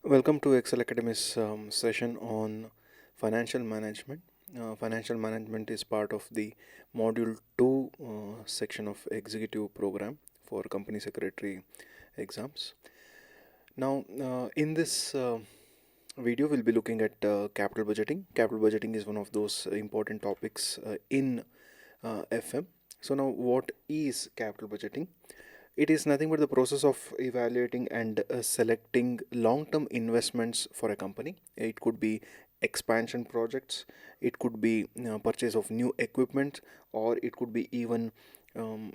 Welcome to Ekcel Academy's session on financial management. Financial management is part of the Module 2 section of Executive Program for Company Secretary exams. Now, in this video, we'll be looking at capital budgeting. Capital budgeting is one of those important topics in FM. So, now what is capital budgeting? It is nothing but the process of evaluating and selecting long term investments for a company. It could be expansion projects, it could be purchase of new equipment, or it could be even um,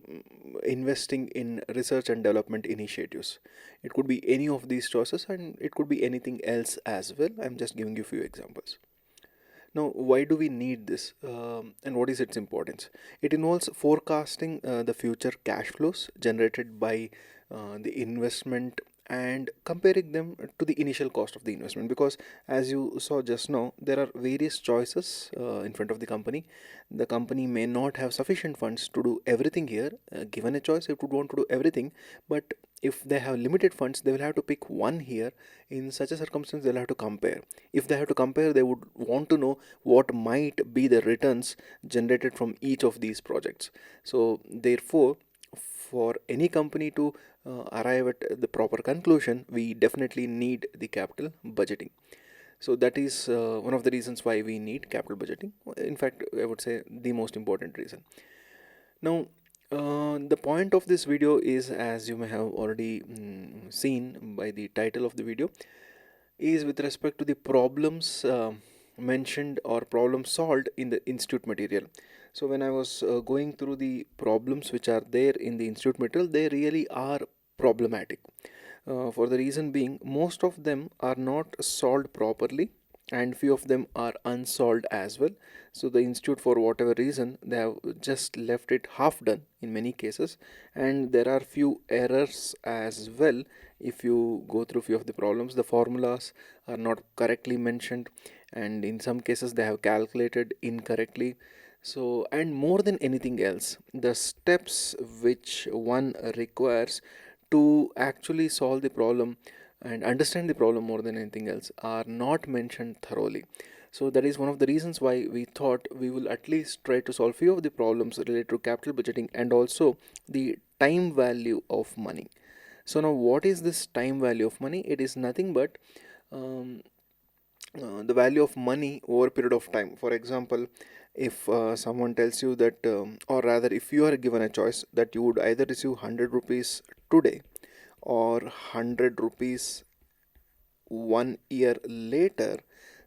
investing in research and development initiatives. It could be any of these choices and it could be anything else as well. I'm just giving you a few examples. Now, why do we need this and what is its importance? It involves forecasting the future cash flows generated by the investment and comparing them to the initial cost of the investment, because as you saw just now, there are various choices in front of the company. The company may not have sufficient funds to do everything here. Given a choice, it would want to do everything, but if they have limited funds, they will have to pick one here. In such a circumstance, they'll have to compare. If they have to compare, they would want to know what might be the returns generated from each of these projects. So therefore, for any company to arrive at the proper conclusion, we definitely need the capital budgeting. So that is one of the reasons why we need capital budgeting. In fact, I would say the most important reason. Now, the point of this video is, as you may have already seen by the title of the video, is with respect to the problems mentioned or problems solved in the institute material. So when I was going through the problems which are there in the institute material, they really are problematic. For the reason being, most of them are not solved properly and few of them are unsolved as well. So the institute, for whatever reason, they have just left it half done in many cases, and there are few errors as well. If you go through few of the problems, the formulas are not correctly mentioned, and in some cases they have calculated incorrectly. So, and more than anything else, the steps which one requires to actually solve the problem and understand the problem more than anything else are not mentioned thoroughly. So that is one of the reasons why we thought we will at least try to solve few of the problems related to capital budgeting and also the time value of money. So now, what is this time value of money? It is nothing but um, the value of money over a period of time. For example, if someone tells you that, or rather, if you are given a choice that you would either receive 100 rupees today or 100 rupees 1 year later,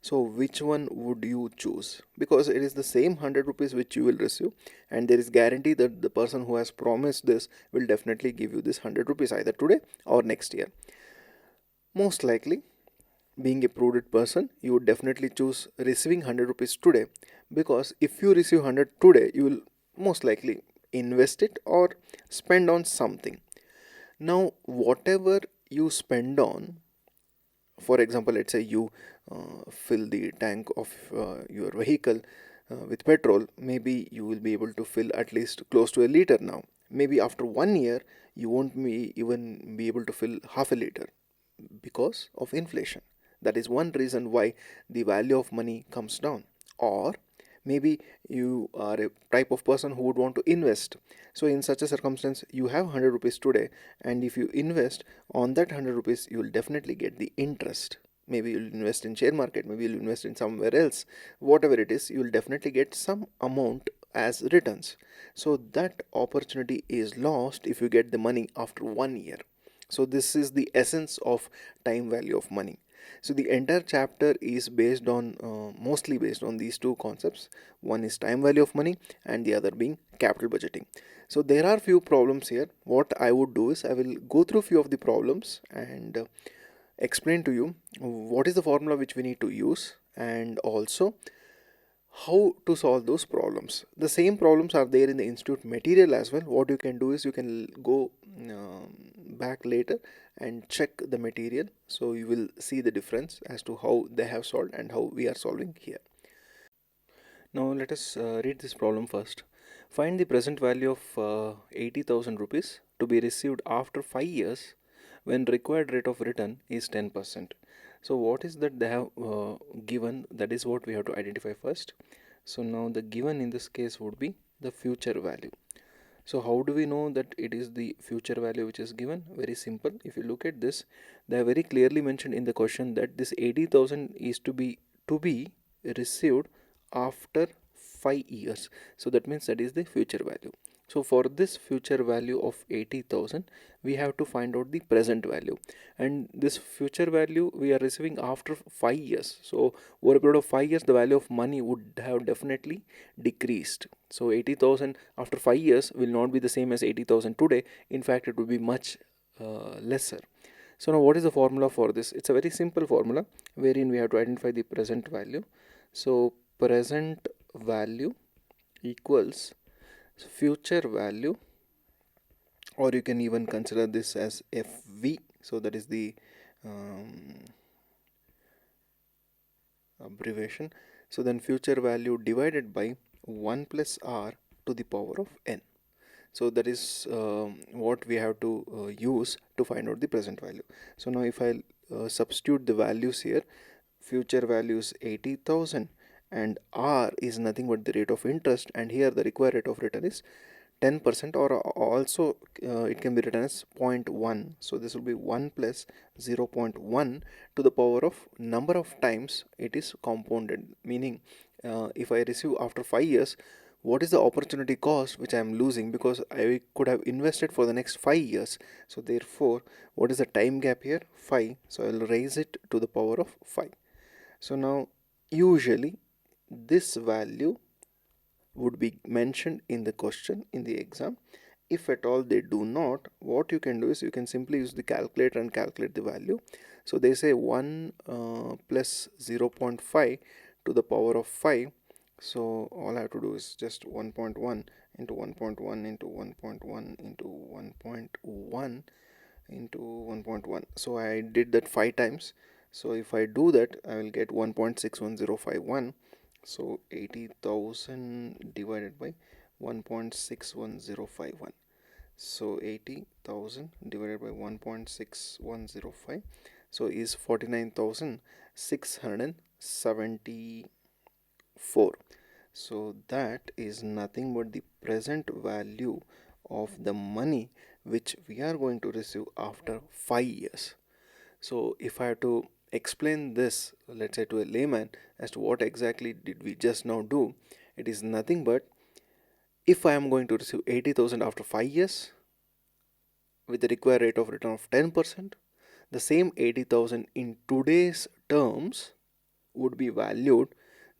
so which one would you choose? Because it is the same 100 rupees which you will receive, and there is guarantee that the person who has promised this will definitely give you this 100 rupees either today or next year. Most likely, being a prudent person, you would definitely choose receiving 100 rupees today, because if you receive 100 today, you will most likely invest it or spend on something. Now, whatever you spend on, for example, let's say you fill the tank of your vehicle with petrol, maybe you will be able to fill at least close to a liter now. Maybe after 1 year, you won't even be able to fill half a liter because of inflation. That is one reason why the value of money comes down. Or maybe you are a type of person who would want to invest. So in such a circumstance, you have 100 rupees today, and if you invest on that 100 rupees, you will definitely get the interest. Maybe you'll invest in share market, maybe you'll invest in somewhere else. Whatever it is, you will definitely get some amount as returns. So that opportunity is lost if you get the money after 1 year. So this is the essence of time value of money. So the entire chapter is based on mostly based on these two concepts. One is time value of money and the other being capital budgeting. So there are few problems here. What I would do is I will go through few of the problems and explain to you what is the formula which we need to use, and also how to solve those problems. The same problems are there in the institute material as well. What you can do is you can go back later and check the material, so you will see the difference as to how they have solved and how we are solving here. Now let us read this problem first. Find the present value of 80,000 rupees to be received after 5 years when required rate of return is 10%. So what is that they have given? That is what we have to identify first. So now the given in this case would be the future value. So how do we know that it is the future value which is given? Very simple. If you look at this, they have very clearly mentioned in the question that this 80,000 is to be received after 5 years. So that means that is the future value. So for this future value of 80,000, we have to find out the present value, and this future value we are receiving after 5 years. So over a period of 5 years, the value of money would have definitely decreased. So 80,000 after 5 years will not be the same as 80,000 today. In fact, it will be much lesser. So now what is the formula for this? It's a very simple formula wherein we have to identify the present value. So present value equals future value, or you can even consider this as FV. So that is the abbreviation. So then future value divided by 1 plus r to the power of n. So that is what we have to use to find out the present value. So now if I substitute the values here, future value is 80,000 and r is nothing but the rate of interest, and here the required rate of return is 10%, or also it can be written as 0.1. So this will be 1 plus 0.1 to the power of number of times it is compounded, meaning if I receive after 5 years, what is the opportunity cost which I am losing, because I could have invested for the next 5 years. So therefore, what is the time gap here? 5. So I will raise it to the power of 5. So now usually this value would be mentioned in the question in the exam. If at all they do not, what you can do is you can simply use the calculator and calculate the value. So they say 1 plus 0.5 to the power of 5. So all I have to do is just 1.1 into 1.1 into 1.1 into 1.1 into 1.1. So I did that 5 times. So if I do that, I will get 1.61051. So 80,000 divided by 1.61051. So 80,000 divided by 1.6105, so is 49,674. So that is nothing but the present value of the money which we are going to receive after 5 years. So if I have to explain this, let's say, to a layman as to what exactly did we just now do, it is nothing but, if I am going to receive 80,000 after 5 years with the required rate of return of 10%, the same 80,000 in today's terms would be valued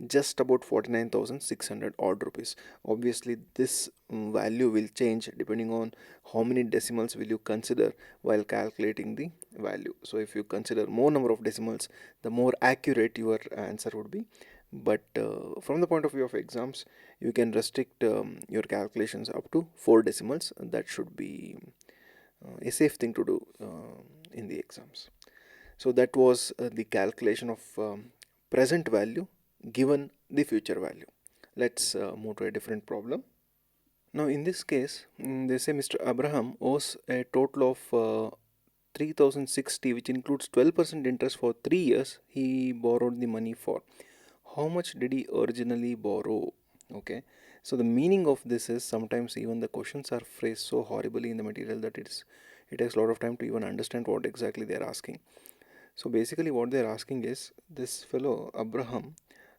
just about 49,600 odd rupees. Obviously this value will change depending on how many decimals will you consider while calculating the value. So if you consider more number of decimals, the more accurate your answer would be. But from the point of view of exams, you can restrict your calculations up to 4 decimals. That should be a safe thing to do in the exams. So that was the calculation of present value given the future value. Let's move to a different problem. Now in this case, they say Mr. Abraham owes a total of 3060, which includes 12% interest for 3 years he borrowed the money for. How much did he originally borrow? Okay, so the meaning of this is, sometimes even the questions are phrased so horribly in the material that it takes a lot of time to even understand what exactly they are asking. So basically what they are asking is, this fellow Abraham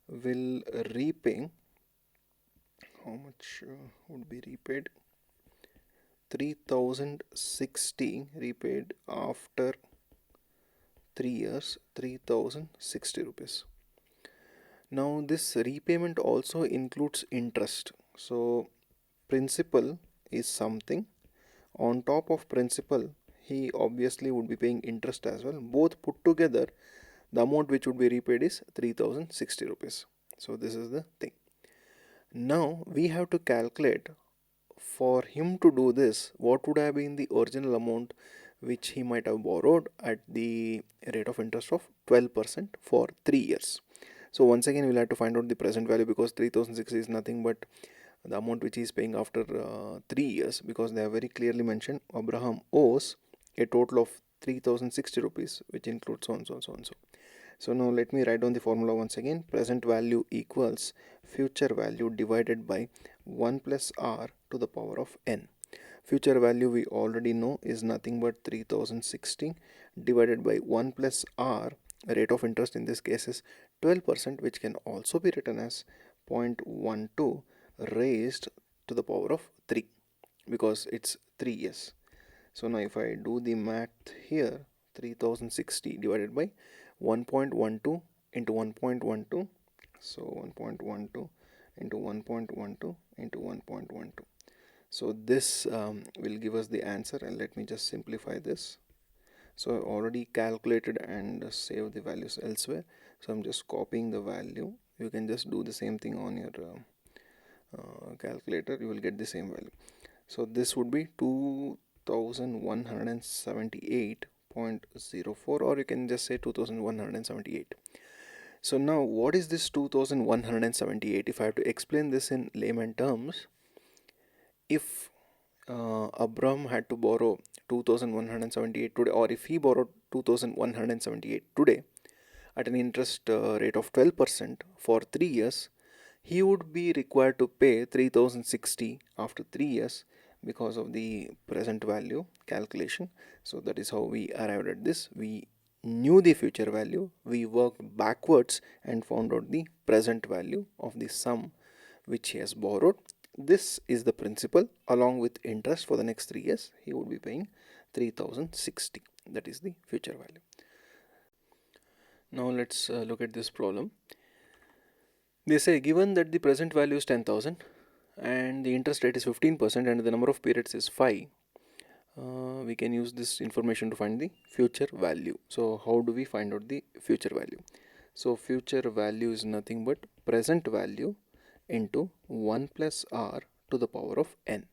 will repay, how much would be repaid? 3060 repaid after 3 years, 3060 rupees. Now this repayment also includes interest. So principal is something, on top of principal he obviously would be paying interest as well. Both put together, the amount which would be repaid is 3060 rupees. So this is the thing. Now we have to calculate, for him to do this, what would have been the original amount which he might have borrowed at the rate of interest of 12% for 3 years. So once again we'll have to find out the present value, because 3060 is nothing but the amount which he is paying after 3 years, because they have very clearly mentioned Abraham owes a total of 3060 rupees, which includes so and so and so and so. So now let me write down the formula once again. Present value equals future value divided by 1 plus r to the power of n. Future value we already know is nothing but 3060 divided by 1 plus r. Rate of interest in this case is 12%, which can also be written as 0.12 raised to the power of 3, because it's 3 years. So now if I do the math here, 3060 divided by 1.12 into 1.12, so 1.12 into 1.12 into 1.12. So this will give us the answer, and let me just simplify this. So I already calculated and saved the values elsewhere, so I'm just copying the value. You can just do the same thing on your calculator, you will get the same value. So this would be 2178.04, or you can just say 2178. So now what is this 2178? If I have to explain this in layman terms, if Abram had to borrow 2178 today, or if he borrowed 2178 today at an interest rate of 12% for 3 years, he would be required to pay 3060 after 3 years because of the present value calculation. So that is how we arrived at this. We knew the future value, we worked backwards and found out the present value of the sum which he has borrowed. This is the principal. Along with interest for the next 3 years, he would be paying 3060. That is the future value. Now let's look at this problem. They say, given that the present value is 10,000 and the interest rate is 15% and the number of periods is 5, we can use this information to find the future value. So how do we find out the future value? So future value is nothing but present value into 1 plus r to the power of n.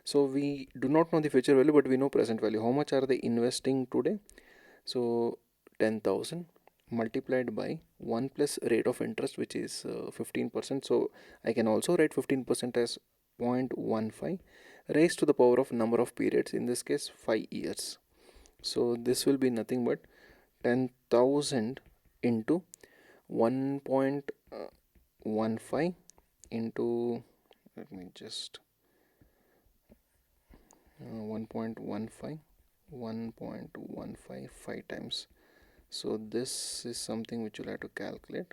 So we do not know the future value, but we know present value. How much are they investing today? So 10,000 multiplied by 1 plus rate of interest, which is 15%. So I can also write 15% as 0.15 raised to the power of number of periods, in this case 5 years. So this will be nothing but 10,000 into 1.15 into, let me just 1.15 5 times. So this is something which you'll have to calculate.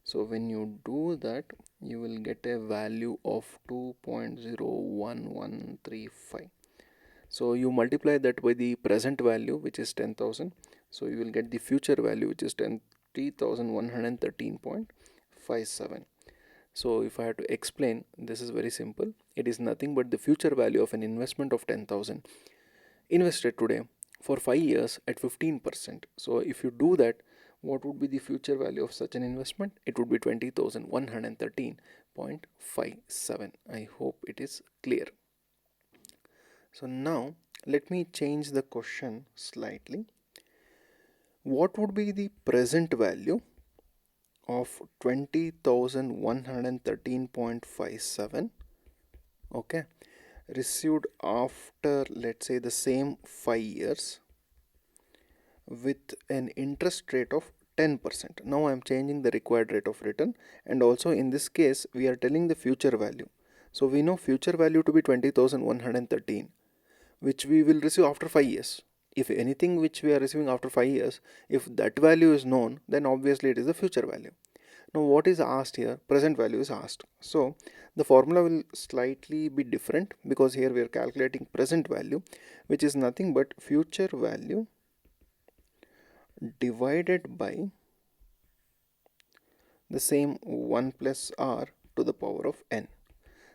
So when you do that, you will get a value of 2.01135. So you multiply that by the present value, which is 10,000. So you will get the future value, which is 30,113.57. So if I have to explain, this is very simple. It is nothing but the future value of an investment of 10,000 invested today for 5 years at 15%. So if you do that, what would be the future value of such an investment? It would be 20,113.57. I hope it is clear. So now let me change the question slightly. What would be the present value of 20,113.57, okay, received after, let's say, the same 5 years with an interest rate of 10%. Now I am changing the required rate of return, and also in this case we are telling the future value. So we know future value to be 20,113, which we will receive after 5 years. If anything which we are receiving after 5 years, if that value is known, then obviously it is the future value. Now what is asked here? Present value is asked. So the formula will slightly be different, because here we are calculating present value, which is nothing but future value divided by the same 1 plus r to the power of n.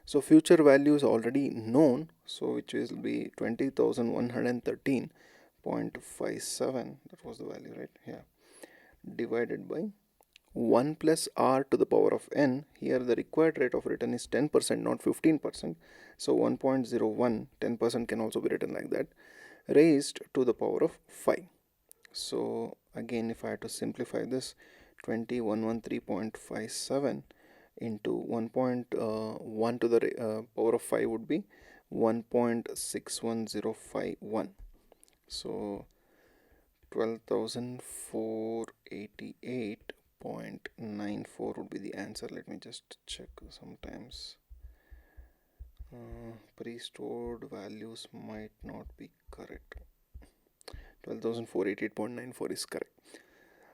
So future value is already known, so which will be 20,113.57, that was the value, right? Yeah, divided by 1 plus r to the power of n. Here the required rate of return is 10%, not 15%. So 1.01, 10% can also be written like that, raised to the power of 5. So again, if I had to simplify this, 2113.57 into 1.1 to the power of 5 would be 1.61051. So 12,488.94 would be the answer. Let me just check. Sometimes pre-stored values might not be correct. 12,488.94 is correct.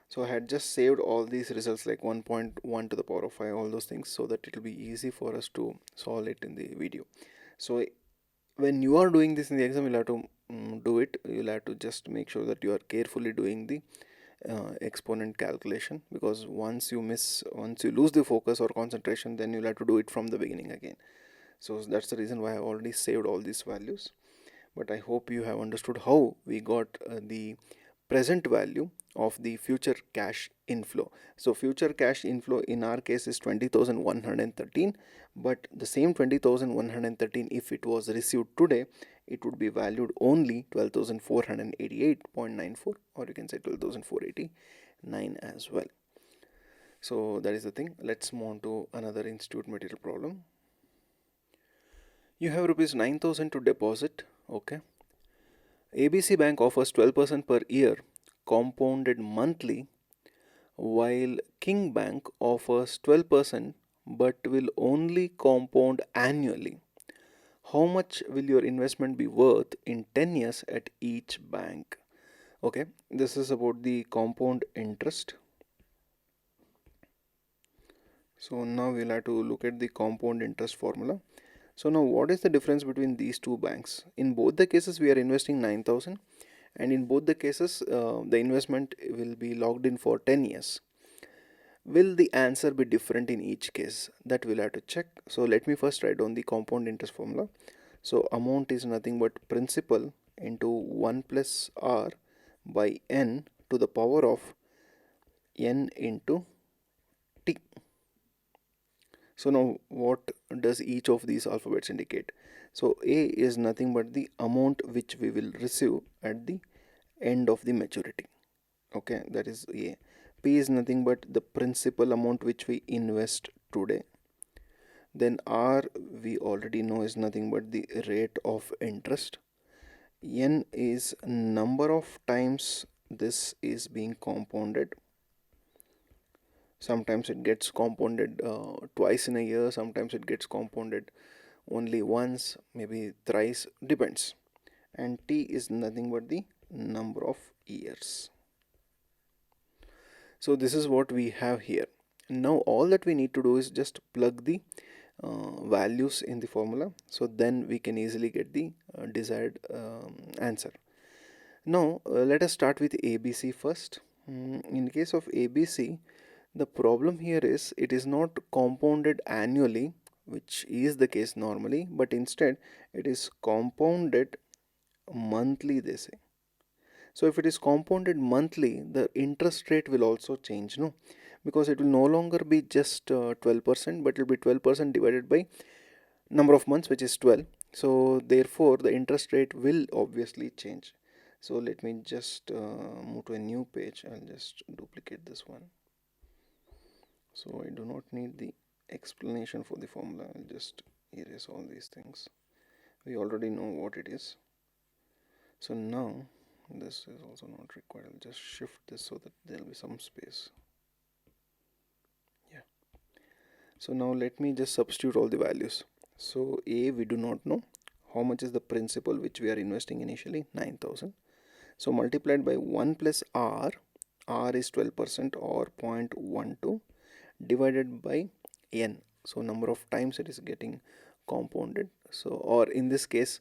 So I had just saved all these results like 1.1 to the power of 5, all those things, so that it will be easy for us to solve it in the video. So when you are doing this in the exam, you'll have to do it. You'll have to just make sure that you are carefully doing the exponent calculation, because once you lose the focus or concentration, then you'll have to do it from the beginning again. So that's the reason why I already saved all these values. But I hope you have understood how we got the present value of the future cash inflow. So future cash inflow in our case is 20,113, but the same 20,113, if it was received today, it would be valued only 12,488.94, or you can say 12,489 as well. So that is the thing. Let's move on to another institute material problem. You have rupees 9,000 to deposit. Okay. ABC Bank offers 12% per year compounded monthly, while King Bank offers 12% but will only compound annually. How much will your investment be worth in 10 years at each bank? Okay, this is about the compound interest. So now we'll have to look at the compound interest formula. So now what is the difference between these two banks? In both the cases we are investing 9,000, and in both the cases the investment will be locked in for 10 years. Will the answer be different in each case? That we'll have to check. So let me first write down the compound interest formula. So amount is nothing but principal into 1 plus r by n to the power of n into t. So now what does each of these alphabets indicate? So A is nothing but the amount which we will receive at the end of the maturity. Okay, that is A. P is nothing but the principal amount which we invest today. Then R we already know is nothing but the rate of interest. N is number of times this is being compounded. Sometimes it gets compounded twice in a year, sometimes it gets compounded only once, maybe thrice, depends. And T is nothing but the number of years. So this is what we have here. Now all that we need to do is just plug the values in the formula, so then we can easily get the desired answer. Now let us start with ABC first. In case of ABC, the problem here is it is not compounded annually, which is the case normally, but instead it is compounded monthly, they say. So if it is compounded monthly, the interest rate will also change, no? Because it will no longer be just 12%, but it will be 12% divided by number of months, which is 12. So therefore the interest rate will obviously change. So let me just move to a new page. I'll just duplicate this one. So I do not need the explanation for the formula. I'll just erase all these things. We already know what it is. So now this is also not required. I'll just shift this so that there will be some space. Yeah. So now let me just substitute all the values. So A we do not know. How much is the principal which we are investing initially? 9,000. So multiplied by 1 plus R. R is 12% or 0.12 divided by n. So number of times it is getting compounded. So, or in this case,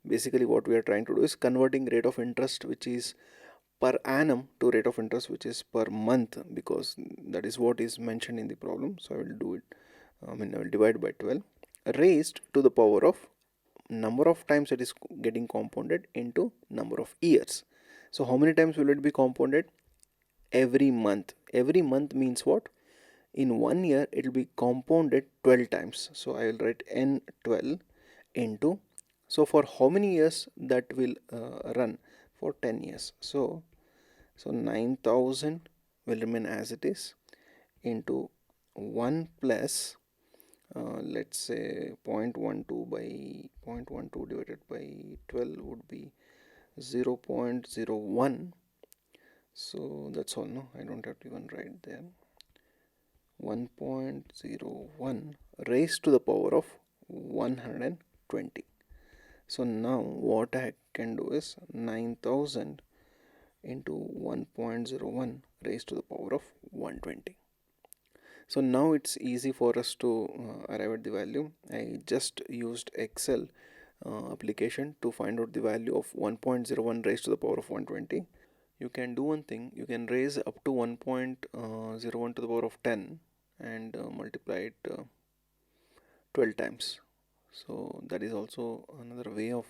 basically what we are trying to do is converting rate of interest which is per annum to rate of interest which is per month, because that is what is mentioned in the problem. So I will do it, I will divide by 12 raised to the power of number of times it is getting compounded into number of years. So how many times will it be compounded? Every month. Every month means what? In 1 year it will be compounded 12 times. So I will write n12 into, so for how many years that will run? For 10 years. So 9,000 will remain as it is into 1 plus let's say 0.12 by 0.12 divided by 12 would be 0.01 So that's all. No, I don't have to even write there. 1.01 raised to the power of 120. So now what I can do is 9000 into 1.01 raised to the power of 120. So now it's easy for us to arrive at the value. I just used Excel application to find out the value of 1.01 raised to the power of 120. You can do one thing, you can raise up to 1.01 to the power of 10 and multiply it 12 times. So that is also another way of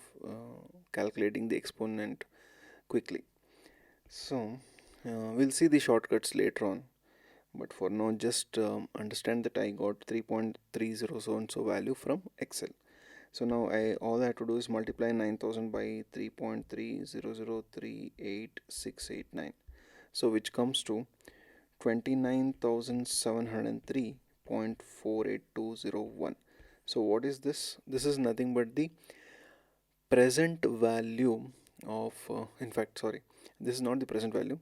calculating the exponent quickly. So we'll see the shortcuts later on, but for now just understand that I got 3.30 so and so value from Excel. So now all I have to do is multiply 9000 by 3.30038,689. So which comes to 29,703.48201. So what is this? This is nothing but the present value of in fact, sorry, this is not the present value.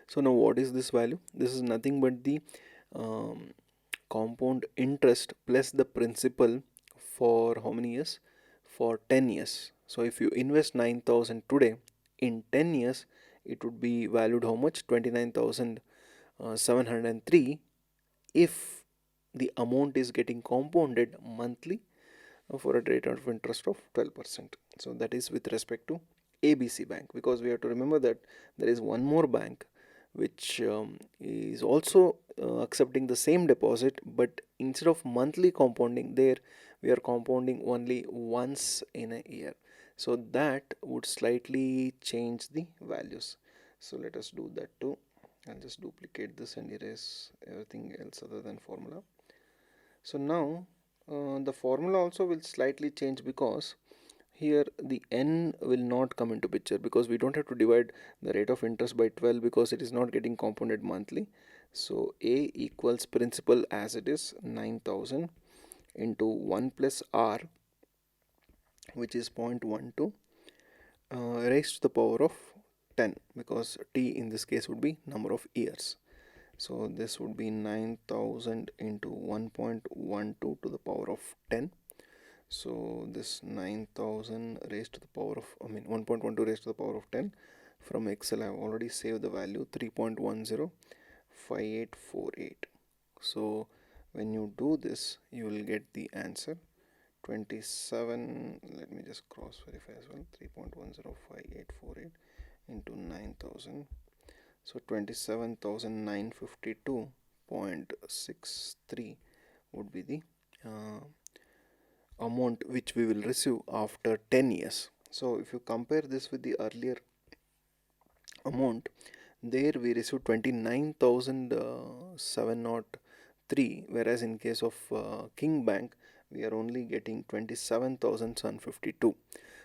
So now what is this value? This is nothing but the um, compound interest plus the principal for how many years? For 10 years. So if you invest 9000 today, in 10 years it would be valued how much? 29,703 if the amount is getting compounded monthly for a rate of interest of 12%. So that is with respect to ABC Bank, because we have to remember that there is one more bank which is also accepting the same deposit, but instead of monthly compounding, there we are compounding only once in a year. So that would slightly change the values. So let us do that too. I'll just duplicate this and erase everything else other than formula. So now the formula also will slightly change, because here the n will not come into picture, because we don't have to divide the rate of interest by 12 because it is not getting compounded monthly. So a equals principal as it is 9000 into 1 plus r, which is 0.12 raised to the power of 10, because t in this case would be number of years. So this would be 9000 into 1.12 to the power of 10. So this 9000 raised to the power of 1.12 raised to the power of 10. From Excel I have already saved the value 3.105848. So when you do this, you will get the answer 27. Let me just cross verify as well. 3.105848 into 9000. So 27,952.63 would be the amount which we will receive after 10 years. So if you compare this with the earlier amount, there we received 29,703, whereas in case of King Bank we are only getting 27,752.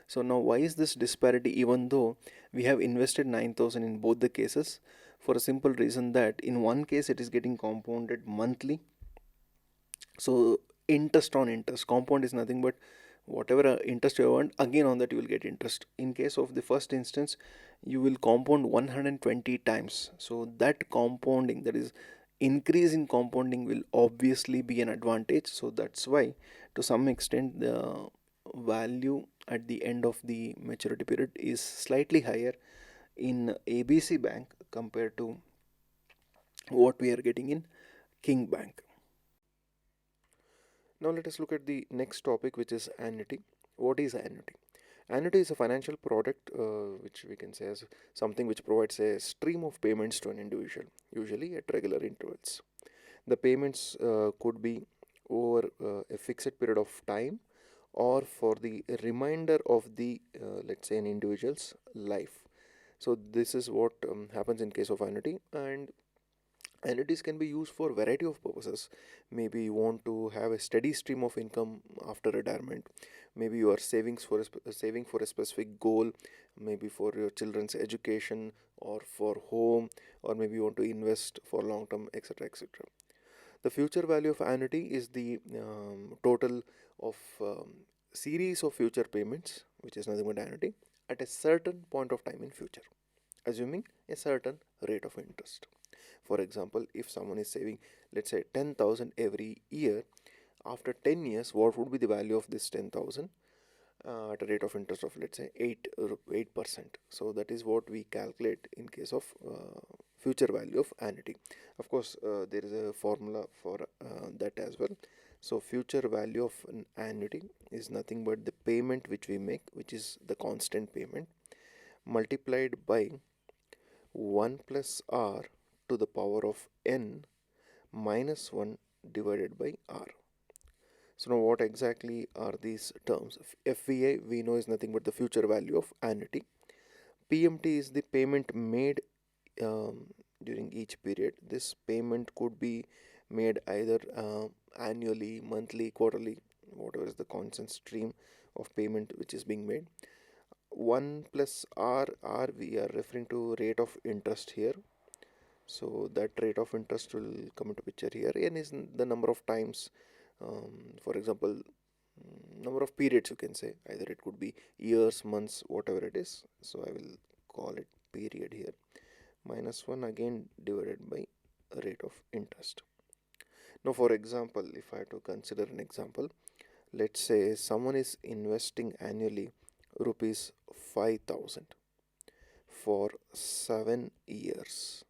So now why is this disparity, even though we have invested 9000 in both the cases? For a simple reason that in one case it is getting compounded monthly. So interest on interest, compound is nothing but whatever interest you earned, again on that you will get interest. In case of the first instance, you will compound 120 times. So that compounding, that is increase in compounding, will obviously be an advantage. So that's why to some extent the value at the end of the maturity period is slightly higher in ABC Bank compared to what we are getting in King Bank. Now let us look at the next topic, which is annuity. What is annuity? Annuity is a financial product which we can say as something which provides a stream of payments to an individual, usually at regular intervals. The payments could be over a fixed period of time or for the remainder of the, let's say, an individual's life. So this is what happens in case of annuity, and annuities can be used for variety of purposes. Maybe you want to have a steady stream of income after retirement. Maybe you are saving for a specific goal, maybe for your children's education or for home, or maybe you want to invest for long term, etc., etc. The future value of annuity is the total of series of future payments, which is nothing but annuity, at a certain point of time in future. assuming a certain rate of interest. For example, if someone is saving, let's say 10,000 every year, after 10 years, what would be the value of this 10,000 at a rate of interest of, let's say, 8%. So that is what we calculate in case of future value of annuity. Of course, there is a formula for that as well. So future value of an annuity is nothing but the payment which we make, which is the constant payment, multiplied by 1 plus r to the power of n minus 1 divided by r. So now what exactly are these terms? FVA we know is nothing but the future value of annuity. PMT is the payment made during each period. This payment could be made either annually, monthly, quarterly, whatever is the constant stream of payment which is being made. 1 plus r we are referring to rate of interest here. So that rate of interest will come into picture here. N is the number of times, for example, number of periods you can say. Either it could be years, months, whatever it is. So I will call it period here. Minus 1 again divided by rate of interest. Now for example, if I have to consider an example, let's say someone is investing annually rupees 5,000 for 7 years,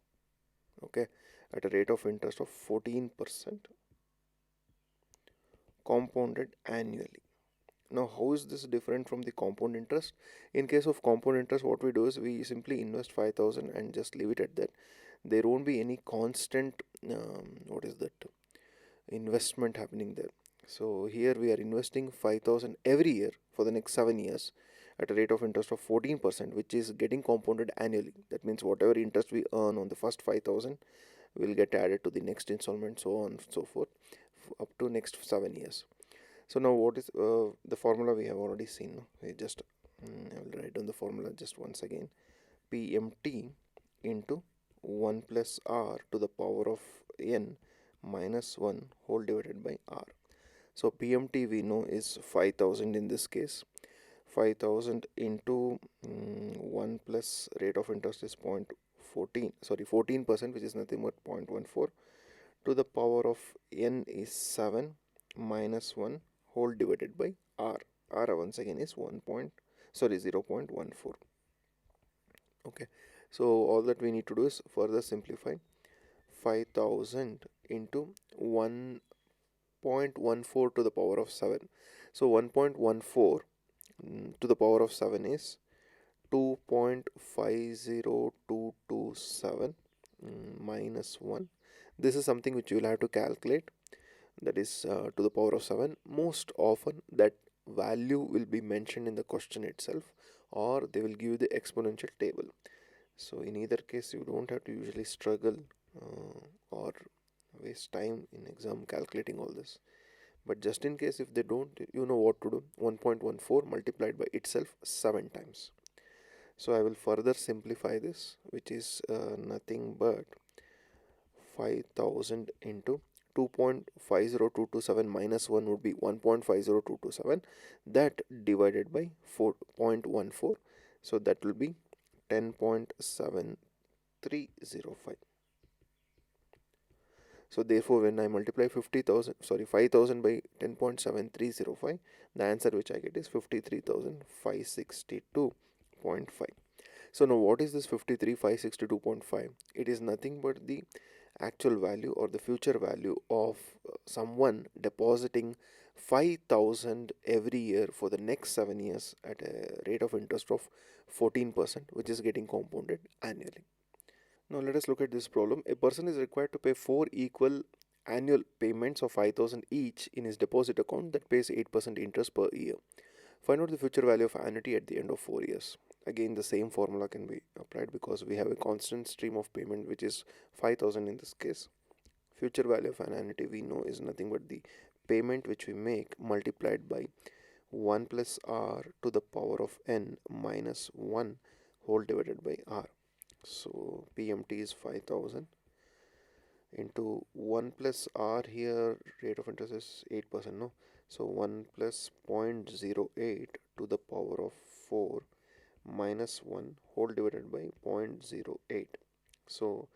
okay, at a rate of interest of 14% compounded annually. Now how is this different from the compound interest? In case of compound interest, what we do is we simply invest 5,000 and just leave it at that. There won't be any constant what is that investment happening there. So here we are investing 5,000 every year for the next 7 years at a rate of interest of 14%, which is getting compounded annually. That means whatever interest we earn on the first 5,000 will get added to the next installment, so on and so forth, up to next 7 years. So now what is the formula we have already seen. No? We just I will write down the formula just once again. PMT into 1 plus r to the power of n minus 1 whole divided by r. So PMT we know is 5,000 in this case. 5,000 into 1 plus rate of interest is 14%, which is nothing but 0.14, to the power of n is 7 minus 1 whole divided by r. R once again is 0.14. Okay, so all that we need to do is further simplify. 5,000 into 1.14 to the power of 7. So 1.14 to the power of 7 is 2.50227 minus 1. This is something which you will have to calculate, that is to the power of 7. Most often that value will be mentioned in the question itself, or they will give you the exponential table. So in either case you don't have to usually struggle or waste time in exam calculating all this. But just in case if they don't, you know what to do. 1.14 multiplied by itself 7 times. So I will further simplify this, which is nothing but 5,000 into 2.50227 minus 1 would be 1.50227, that divided by 4.14, so that will be 10.7305. So therefore when I multiply 5,000 by 10.7305, the answer which I get is 53,562.5. So now what is this 53,562.5? It is nothing but the actual value or the future value of someone depositing 5,000 every year for the next 7 years at a rate of interest of 14%, which is getting compounded annually. Now let us look at this problem. A person is required to pay 4 equal annual payments of 5,000 each in his deposit account that pays 8% interest per year. Find out the future value of annuity at the end of 4 years. Again, the same formula can be applied because we have a constant stream of payment, which is 5,000 in this case. Future value of an annuity we know is nothing but the payment which we make multiplied by 1 plus r to the power of n minus 1 whole divided by r. So PMT is 5,000 into 1 plus r, here rate of interest is 8%, no? So 1 plus 0.08 to the power of 4 minus 1 whole divided by 0.08. So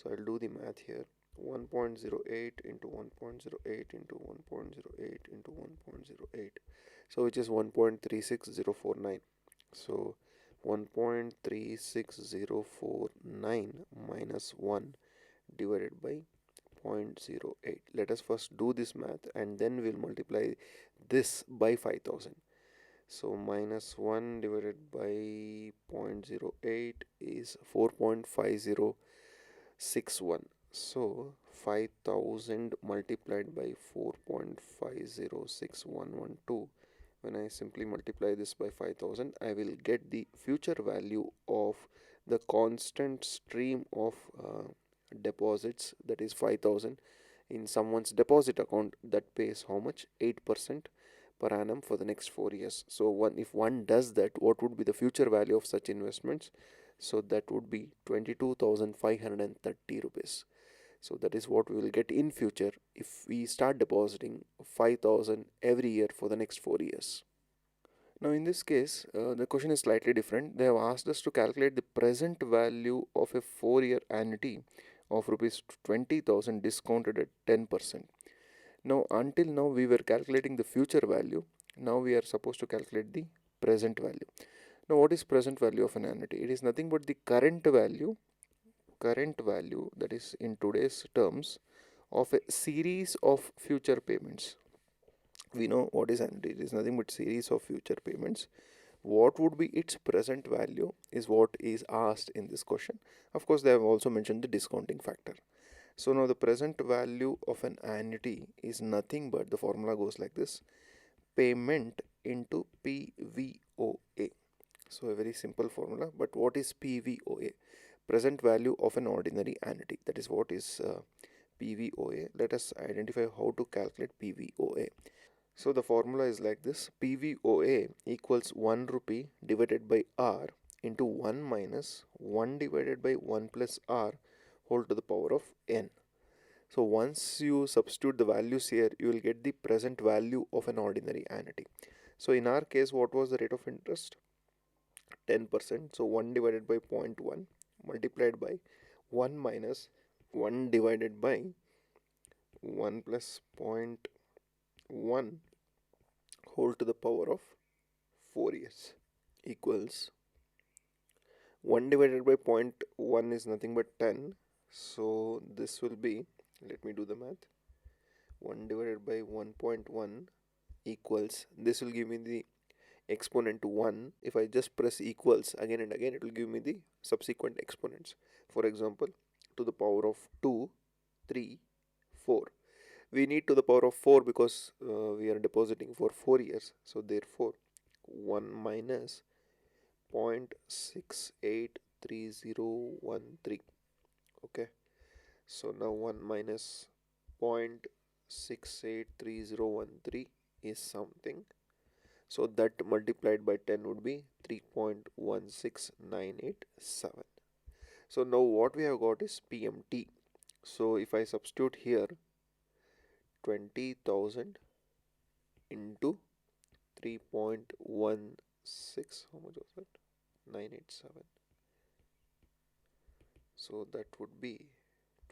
I'll do the math here. 1.08 into 1.08 into 1.08 into 1.08, so which is 1.36049. So 1.36049 minus 1 divided by 0.08. Let us first do this math and then we'll multiply this by 5000. So minus 1 divided by 0.08 is 4.5061. So 5000 multiplied by 4.506112. When I simply multiply this by 5000, I will get the future value of the constant stream of deposits, that is 5000 in someone's deposit account that pays how much? 8% per annum for the next 4 years. So if one does that, what would be the future value of such investments? So that would be 22,530 rupees. So that is what we will get in future if we start depositing 5000 every year for the next 4 years. Now in this case, the question is slightly different. They have asked us to calculate the present value of a 4-year annuity of rupees 20,000 discounted at 10%. Now until now we were calculating the future value. Now we are supposed to calculate the present value. Now what is present value of an annuity? It is nothing but the current value that is in today's terms of a series of future payments. We know what is annuity. It is nothing but series of future payments. What would be its present value is what is asked in this question. Of course, they have also mentioned the discounting factor. So now the present value of an annuity is nothing but, the formula goes like this: payment into PVOA. So a very simple formula. But what is PVOA? Present value of an ordinary annuity. That is what is PVOA. Let us identify how to calculate PVOA. So the formula is like this: PVOA equals 1 rupee divided by R into 1 minus 1 divided by 1 plus R whole to the power of n. So once you substitute the values here, you will get the present value of an ordinary annuity. So in our case, what was the rate of interest? 10%. So 1 divided by 0.1 multiplied by 1 minus 1 divided by 1 plus 0.1 whole to the power of 4 years equals 1 divided by 0.1 is nothing but 10. So this will be, let me do the math, 1 divided by 1.1 equals, this will give me the exponent to 1. If I just press equals again and again, it will give me the subsequent exponents. For example, to the power of 2, 3, 4. We need to the power of 4 because we are depositing for 4 years. So therefore 1 minus 0.683013. Okay, so now 1 minus 0.683013 is something. So that multiplied by 10 would be 3.16987. So now what we have got is PMT. So if I substitute here 20,000 into 3.16, how much was that? 987. So that would be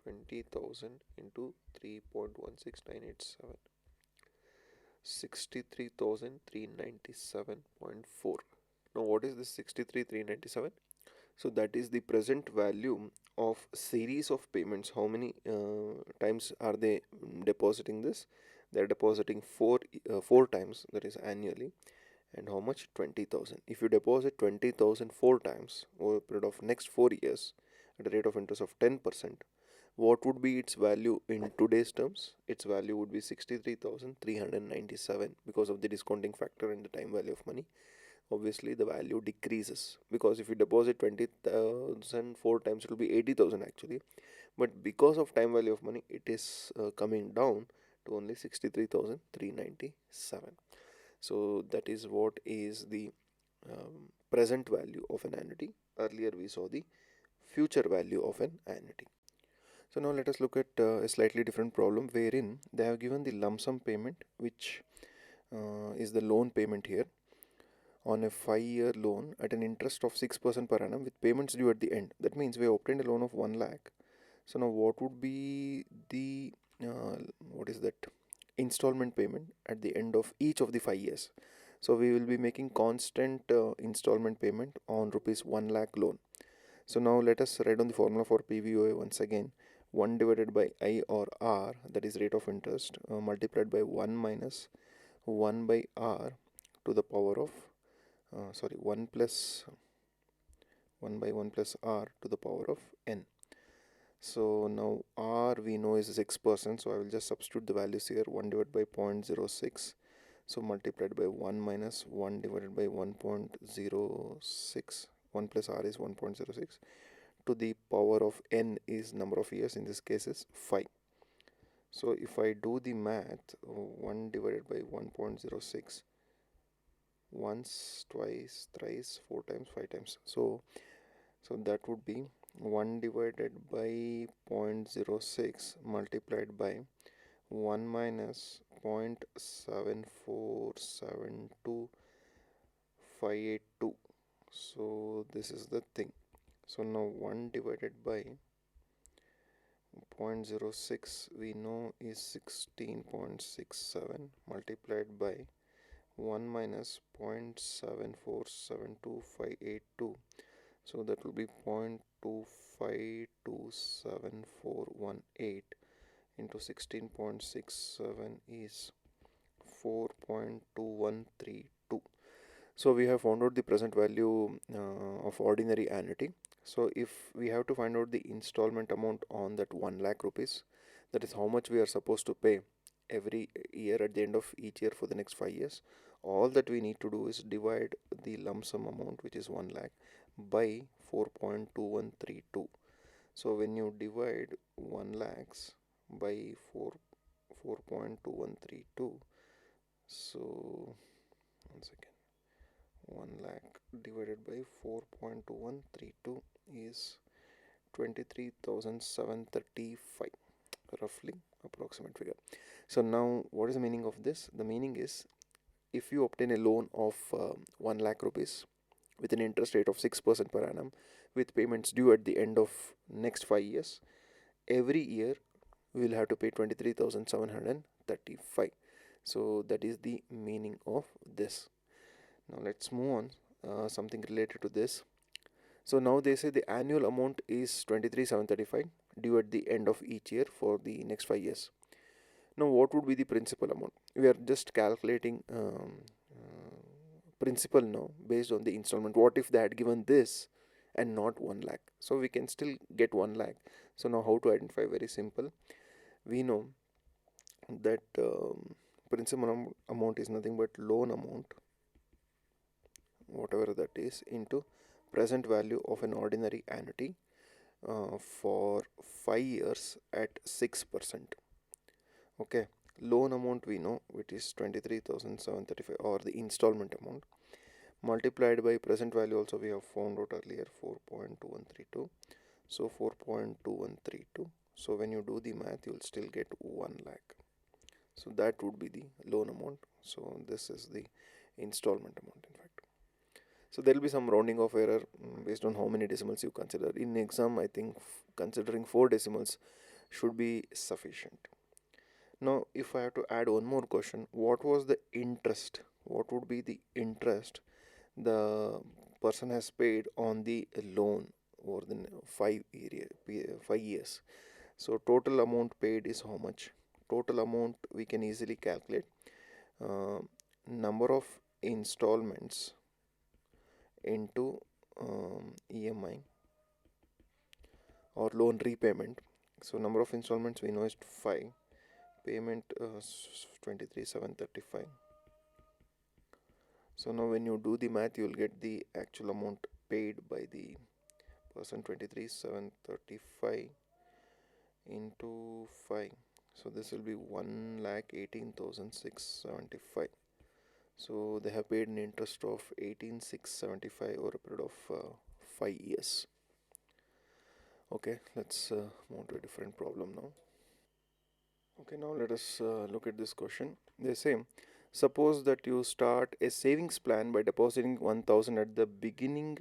20,000 into 3.16987, 63,397.4. Now what is this 63,397? So that is the present value of series of payments. How many times are they depositing this? They are depositing four times, that is annually. And how much? 20,000. If you deposit 20,000 4 times over a period of next 4 years at a rate of interest of 10%, what would be its value in today's terms? Its value would be 63,397 because of the discounting factor and the time value of money. Obviously the value decreases, because if you deposit 20,000 4 times, it will be 80,000 actually, but because of time value of money, it is coming down to only 63,397. So that is what is the present value of an annuity. Earlier we saw the future value of an annuity. So now let us look at a slightly different problem, wherein they have given the lump sum payment, which is the loan payment here, on a 5-year loan at an interest of 6% per annum with payments due at the end. That means we have obtained a loan of 1 lakh. So now what would be the what is that installment payment at the end of each of the 5 years? So we will be making constant installment payment on rupees 1 lakh loan. So now let us write down the formula for PVOA once again. 1 divided by I or R, that is rate of interest, multiplied by 1 minus 1 by R to the power of 1 plus 1 by 1 plus R to the power of N. So now R we know is 6%, so I will just substitute the values here. 1 divided by 0.06, so multiplied by 1 minus 1 divided by 1.06, 1 plus R is 1.06, to the power of N is number of years, in this case is 5. So if I do the math, 1 divided by 1.06, once, twice, thrice, 4 times, 5 times, so that would be 1 divided by 0.06 multiplied by 1 minus 0.7472582. So this is the thing. So now 1 divided by 0.06 we know is 16.67 multiplied by 1 minus 0.7472582. So that will be 0.25274718 into 16.67 is 4.2132. So we have found out the present value of ordinary annuity. So if we have to find out the installment amount on that 1 lakh rupees, that is how much we are supposed to pay every year at the end of each year for the next 5 years, all that we need to do is divide the lump sum amount, which is 1 lakh, by 4.2132. So when you divide 1 lakhs by 4.2132, so one second, 1 lakh divided by 4.2132 is 23,735, roughly approximate figure. So now what is the meaning of this? The meaning is, if you obtain a loan of 1 lakh rupees with an interest rate of 6% per annum with payments due at the end of next 5 years, every year we will have to pay 23,735. So that is the meaning of this. Now let's move on, something related to this. So now they say the annual amount is 23,735 due at the end of each year for the next 5 years. Now what would be the principal amount? We are just calculating principal now based on the installment. What if they had given this and not 1 lakh? So we can still get 1 lakh. So now how to identify? Very simple. We know that principal amount is nothing but loan amount, whatever that is, into present value of an ordinary annuity for 5 years at 6%. Okay, loan amount we know, which is 23,735, or the installment amount, multiplied by present value also we have found out earlier, 4.2132. So 4.2132. So when you do the math, you will still get 1 lakh. So that would be the loan amount. So this is the installment amount, in fact. So there will be some rounding off error based on how many decimals you consider. In exam, I think considering 4 decimals should be sufficient. Now, if I have to add one more question, what was the interest? What would be the interest the person has paid on the loan over the 5 years? So total amount paid is how much? Total amount we can easily calculate. Number of installments into EMI or loan repayment. So number of installments we know is 5. Payment 23,735. So now when you do the math, you will get the actual amount paid by the person, 23,735 into 5. So this will be 1,18,675. So they have paid an interest of 18,675 over a period of 5 years. Okay, let's move to a different problem now. Okay, now let us look at this question. They say Suppose that you start a savings plan by depositing 1000 at the beginning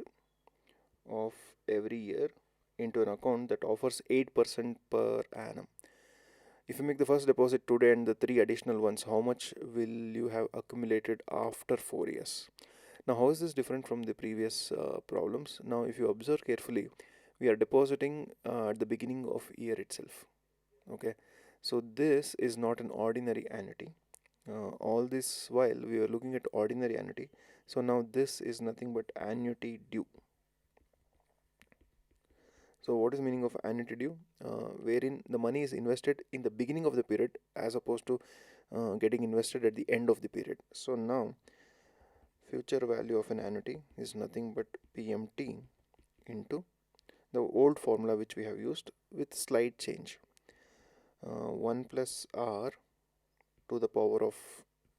of every year into an account that offers 8% per annum. If you make the first deposit today and the three additional ones, how much will you have accumulated after 4 years? Now, how is this different from the previous problems? Now, if you observe carefully, we are depositing at the beginning of year itself. Okay, so this is not an ordinary annuity. All this while we were looking at ordinary annuity. So now this is nothing but annuity due. So what is the meaning of annuity due? Wherein the money is invested in the beginning of the period as opposed to getting invested at the end of the period. So now future value of an annuity is nothing but PMT into the old formula which we have used with slight change. 1 plus R to the power of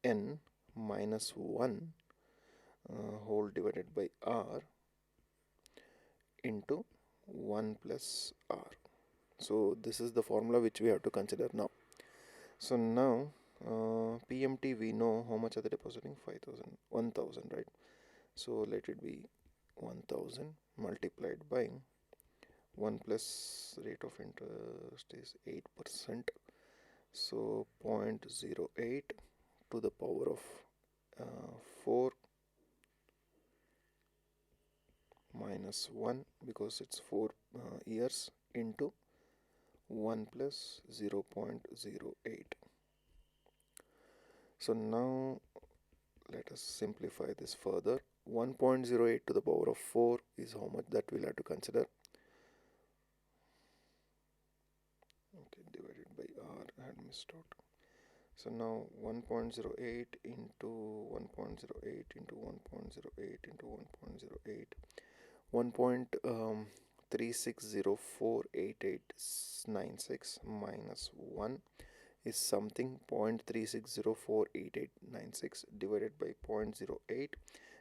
n minus 1 whole divided by R into 1 plus R. So this is the formula which we have to consider now. So now PMT, we know how much are they depositing? 5000, 1000, right? So let it be 1000 multiplied by 1 plus rate of interest is 8%. So 0.08 to the power of 4 minus 1, because it's 4 years, into 1 plus 0.08. So now let us simplify this further. 1.08 to the power of 4 is how much that we'll have to consider. Okay, divided by R, I had missed out. So now 1.08 into 1.08 into 1.08 into 1.08, 1.36048896 minus 1 is something 0.36048896 divided by 0.08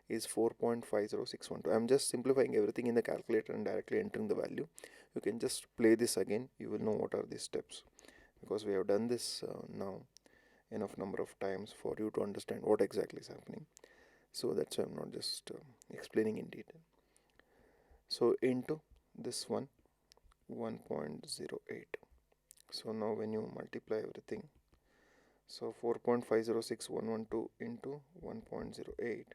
is 4.50612. I'm just simplifying everything in the calculator and directly entering the value. You can just play this again, you will know what are these steps, because we have done this now enough number of times for you to understand what exactly is happening. So that's why I'm not just explaining in detail. So into this one, 1.08. So now when you multiply everything, so 4.506112 into 1.08,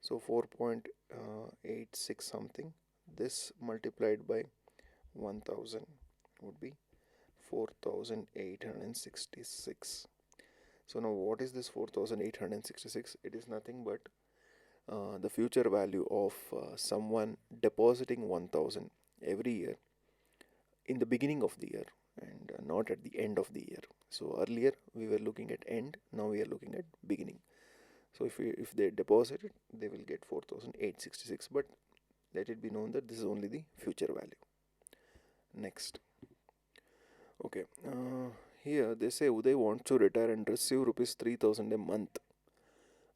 so 4.86 something, this multiplied by 1000 would be 4866. So now what is this 4866? It is nothing but the future value of someone depositing 1000 every year in the beginning of the year and not at the end of the year. So earlier we were looking at end, now we are looking at beginning. So if they deposit it, they will get 4866, but let it be known that this is only the future value. Next. Okay, here they say Uday wants to retire and receive rupees 3000 a month.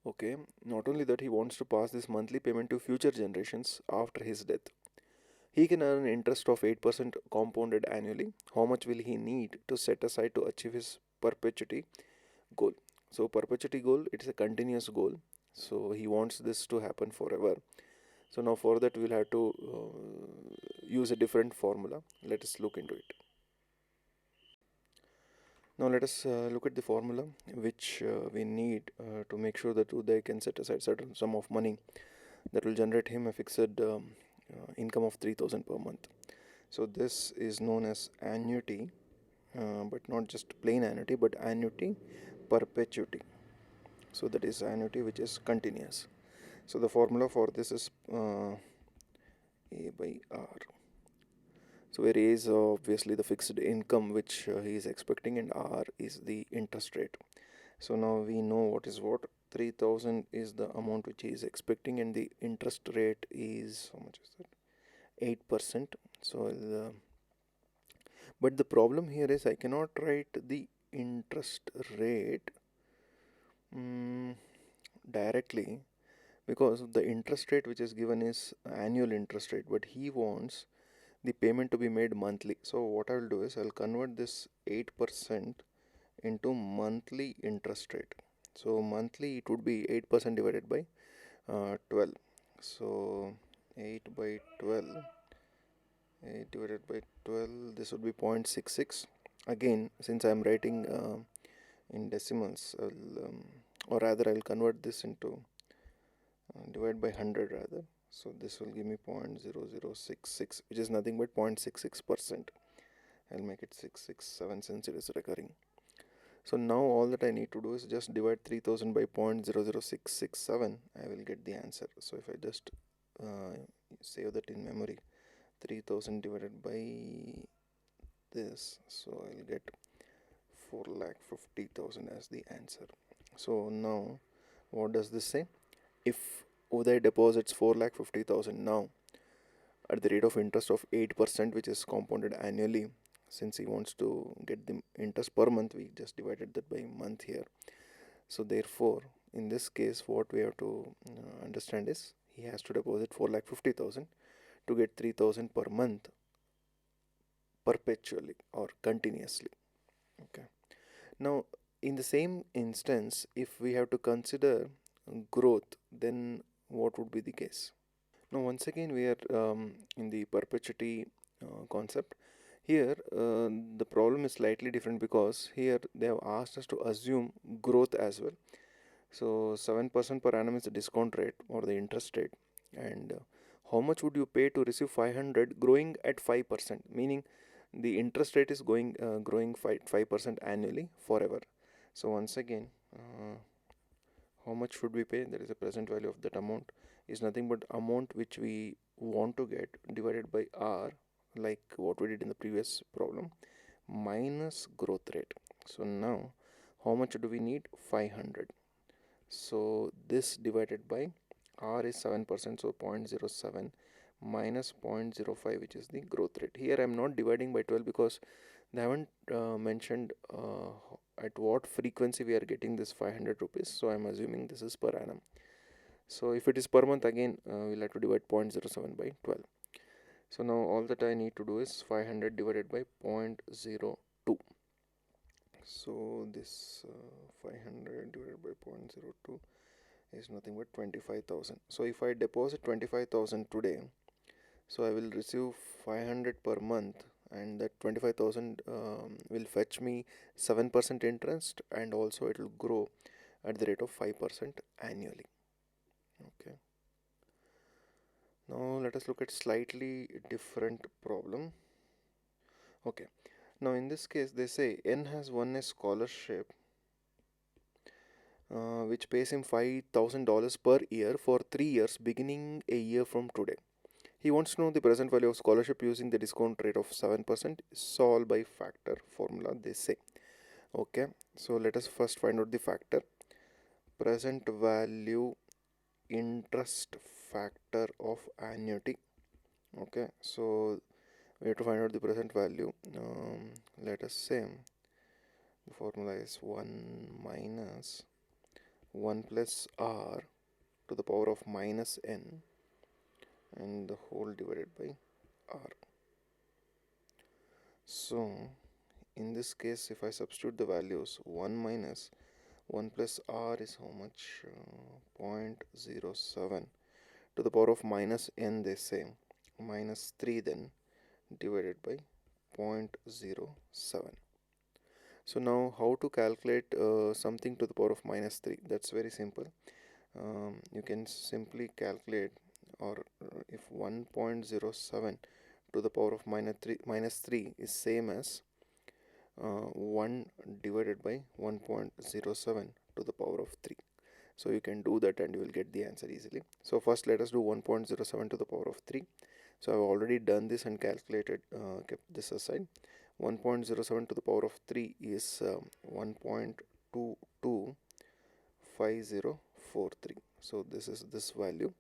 Okay, not only that, he wants to pass this monthly payment to future generations after his death. He can earn interest of 8% compounded annually. How much will he need to set aside to achieve his perpetuity goal? So perpetuity goal, it is a continuous goal. So he wants this to happen forever. So now for that we'll have to use a different formula. Let us look into it. Now let us look at the formula which we need to make sure that Uday can set aside certain sum of money that will generate him a fixed income of 3000 per month. So this is known as annuity, but not just plain annuity, but annuity perpetuity. So that is annuity which is continuous. So the formula for this is A by R. So where A is obviously the fixed income which he is expecting, and R is the interest rate. So now we know what is what. 3000 is the amount which he is expecting, and the interest rate is, how much is that? 8%. So but the problem here is I cannot write the interest rate directly, because the interest rate which is given is annual interest rate, but he wants the payment to be made monthly. So what I will do is I'll convert this 8% into monthly interest rate. So monthly it would be 8% divided by 12. So 8 by 12, 8 divided by 12, this would be 0.66. Again, since I'm writing in decimals, or rather I'll convert this into divide by 100 rather. So this will give me 0.0066, which is nothing but 0.66%. I'll make it 667 since it is recurring. So now all that I need to do is just divide 3000 by 0.00667. I will get the answer. So if I just save that in memory, 3000 divided by this, so I'll get 4,50,000 as the answer. So now what does this say? If Uday deposits 4,50,000 now at the rate of interest of 8%, which is compounded annually, since he wants to get the interest per month, we just divided that by month here. So therefore, in this case, what we have to understand is he has to deposit 4,50,000 to get 3,000 per month perpetually or continuously. Okay. Now, in the same instance, if we have to consider growth, then what would be the case? Now, once again, we are in the perpetuity concept. Here, the problem is slightly different because here they have asked us to assume growth as well. So, 7% per annum is the discount rate or the interest rate. And how much would you pay to receive 500 growing at 5%? Meaning the interest rate is growing 5% annually forever. So, once again, how much should we pay? That is the present value of that amount is nothing but amount which we want to get divided by r, like what we did in the previous problem, minus growth rate. So now how much do we need? 500. So this divided by r is 7%, so 0.07 minus 0.05, which is the growth rate. Here I am not dividing by 12 because they haven't mentioned at what frequency we are getting this 500 rupees. So I am assuming this is per annum. So if it is per month, again we'll have to divide 0.07 by 12. So now all that I need to do is 500 divided by 0.02. So this 500 divided by 0.02 is nothing but 25,000. So if I deposit 25,000 today, so I will receive 500 per month, and that 25,000 will fetch me 7% interest, and also it will grow at the rate of 5% annually. Okay. Now let us look at slightly different problem. Okay. Now in this case they say N has won a scholarship which pays him $5,000 per year for 3 years beginning a year from today. He wants to know the present value of scholarship using the discount rate of 7%. Solve by factor formula, they say. Okay, so let us first find out the factor. Present value interest factor of annuity. Okay, so we have to find out the present value. Let us say the formula is 1 minus 1 plus r to the power of minus n and the whole divided by r. So in this case, if I substitute the values, 1 minus 1 plus r is how much? 0.07 to the power of minus n, they say, minus 3 then divided by 0.07. So now how to calculate something to the power of minus 3? That's very simple. You can simply calculate, or if 1.07 to the power of minus 3 is same as 1 divided by 1.07 to the power of 3. So you can do that and you will get the answer easily. So first let us do 1.07 to the power of 3. So I've already done this and calculated, kept this aside. 1.07 to the power of 3 is 1.225043. So this is this value.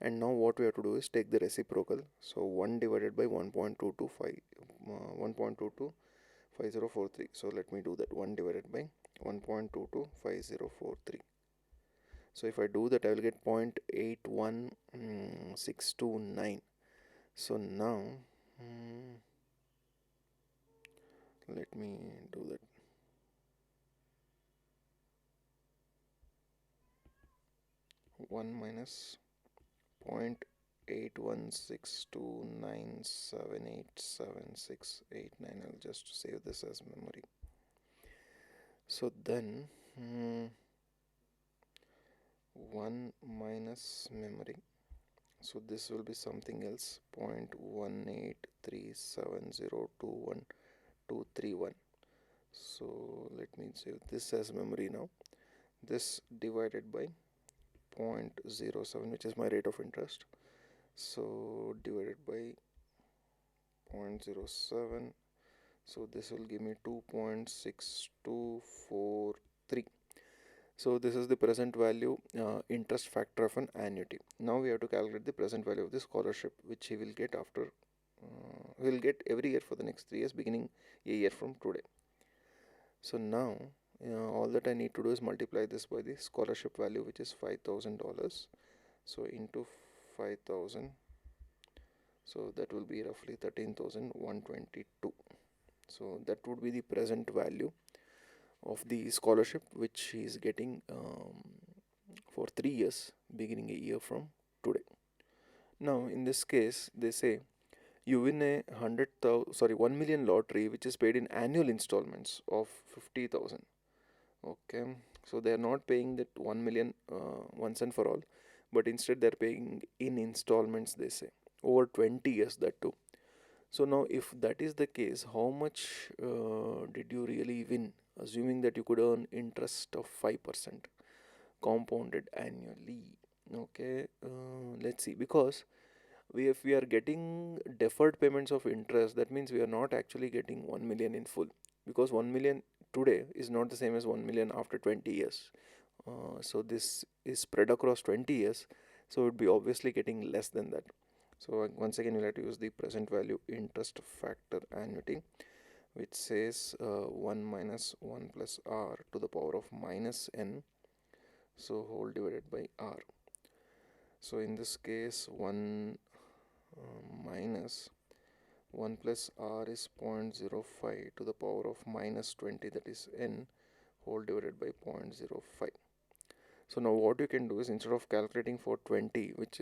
And now what we have to do is take the reciprocal. So 1 divided by 1.225043. So let me do that. 1 divided by 1.225043. So if I do that, I will get 0.81629. So now let me do that. 1 minus 0.8162978768. I'll just save this as memory. So then 1 minus memory, so this will be something else, 0.183702121. So let me save this as memory now. This divided by 0.07, which is my rate of interest, so divided by 0.07, so this will give me 2.6243. So this is the present value interest factor of an annuity. Now we have to calculate the present value of the scholarship, which he will get after will get every year for the next 3 years, beginning a year from today. So now all that I need to do is multiply this by the scholarship value, which is $5,000. So into 5,000, so that will be roughly 13,122. So that would be the present value of the scholarship which he is getting for 3 years, beginning a year from today. Now in this case, they say you win a 1 million lottery which is paid in annual installments of 50,000. Okay, so they are not paying that 1 million once and for all, but instead they are paying in installments, they say, over 20 years, that too. So now if that is the case, how much did you really win, assuming that you could earn interest of 5% compounded annually? Okay, let's see, because if we are getting deferred payments of interest, that means we are not actually getting 1 million in full, because 1 million today is not the same as 1 million after 20 years. So this is spread across 20 years, so it would be obviously getting less than that. So once again we'll have to use the present value interest factor annuity, which says 1 minus 1 plus r to the power of minus n, so whole divided by r. So in this case 1 minus 1 plus r is 0.05 to the power of minus 20, that is n, whole divided by 0.05. So now what you can do is, instead of calculating for 20, which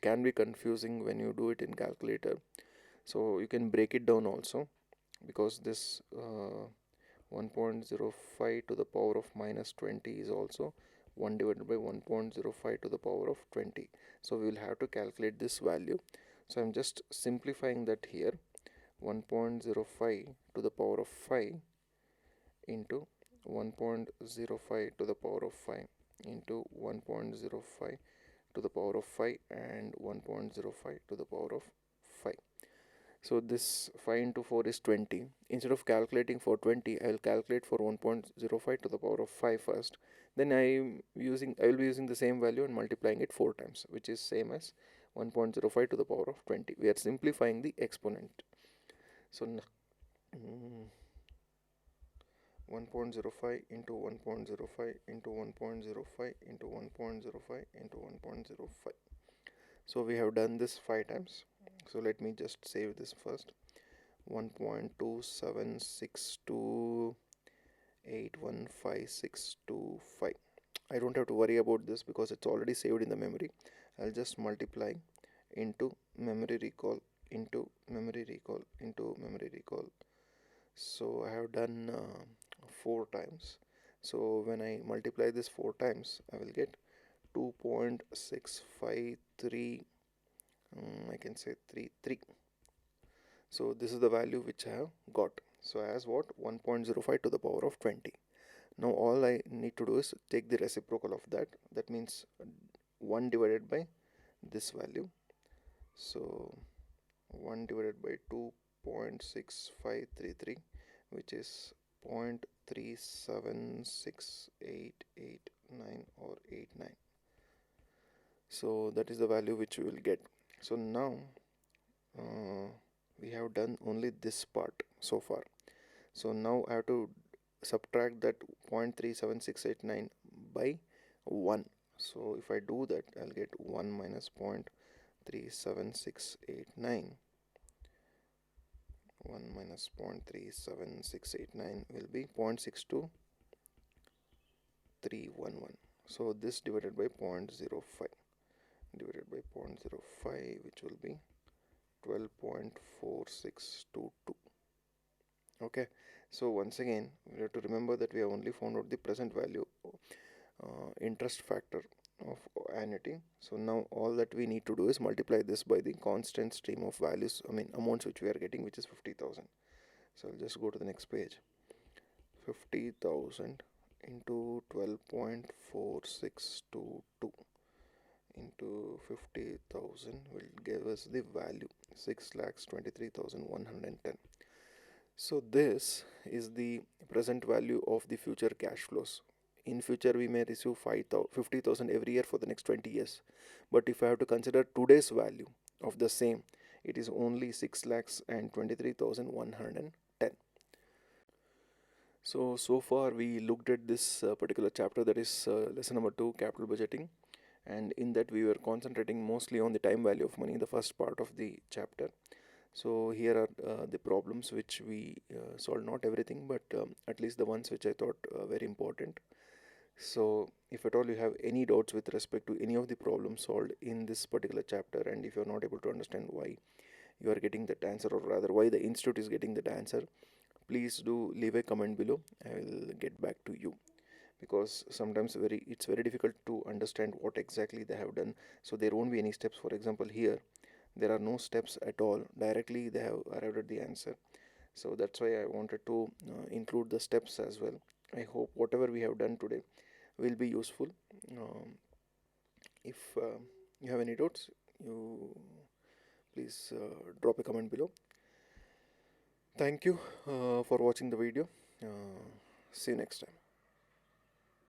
can be confusing when you do it in calculator, so you can break it down also, because this 1.05 to the power of minus 20 is also 1 divided by 1.05 to the power of 20. So we will have to calculate this value. So I'm just simplifying that here. 1.05 to the power of 5 into 1.05 to the power of 5 into 1.05 to the power of 5 and 1.05 to the power of 5. So this 5 into 4 is 20. Instead of calculating for 20, I will calculate for 1.05 to the power of 5 first. Then I will be using the same value and multiplying it 4 times, which is same as 1.05 to the power of 20. We are simplifying the exponent. So 1.05 into 1.05 into 1.05 into 1.05 into 1.05. So we have done this 5 times. So let me just save this first. 1.27628155625. I don't have to worry about this because it's already saved in the memory. I'll just multiply into memory recall into memory recall into memory recall. So I have done 4 times. So when I multiply this 4 times, I will get 2.653, I can say 33. So this is the value which I have got. So as what? 1.05 to the power of 20. Now all I need to do is take the reciprocal of that. That means 1 divided by this value. So 1 divided by 2.6533, which is 0.376889 or 89. So that is the value which we will get. So now we have done only this part so far. So now I have to subtract that 0.37689 by 1. So if I do that, I'll get 1 minus 0.37689. 1 minus 0.37689 will be 0.62311. So this divided by 0.05 divided by 0.05, which will be 12.4622. Okay, so once again we have to remember that we have only found out the present value interest factor of annuity. So now all that we need to do is multiply this by the constant stream of values, amounts which we are getting, which is 50,000. So I'll just go to the next page. 50,000 into 12.4622 into 50,000 will give us the value 6,23,110. So this is the present value of the future cash flows. In future we may receive 50,000 every year for the next 20 years. But if I have to consider today's value of the same, it is only 6,23,110. So far we looked at this particular chapter, that is lesson number 2, capital budgeting, and in that we were concentrating mostly on the time value of money, the first part of the chapter. So here are the problems which we solved, not everything, but at least the ones which I thought very important. So if at all you have any doubts with respect to any of the problems solved in this particular chapter, and if you are not able to understand why you are getting that answer, or rather why the institute is getting that answer, please do leave a comment below. I will get back to you, because sometimes it's very difficult to understand what exactly they have done. So there won't be any steps. For example, here there are no steps at all, directly they have arrived at the answer. So that's why I wanted to include the steps as well. I hope whatever we have done today will be useful. If you have any doubts, you please drop a comment below. Thank you for watching the video. See you next time.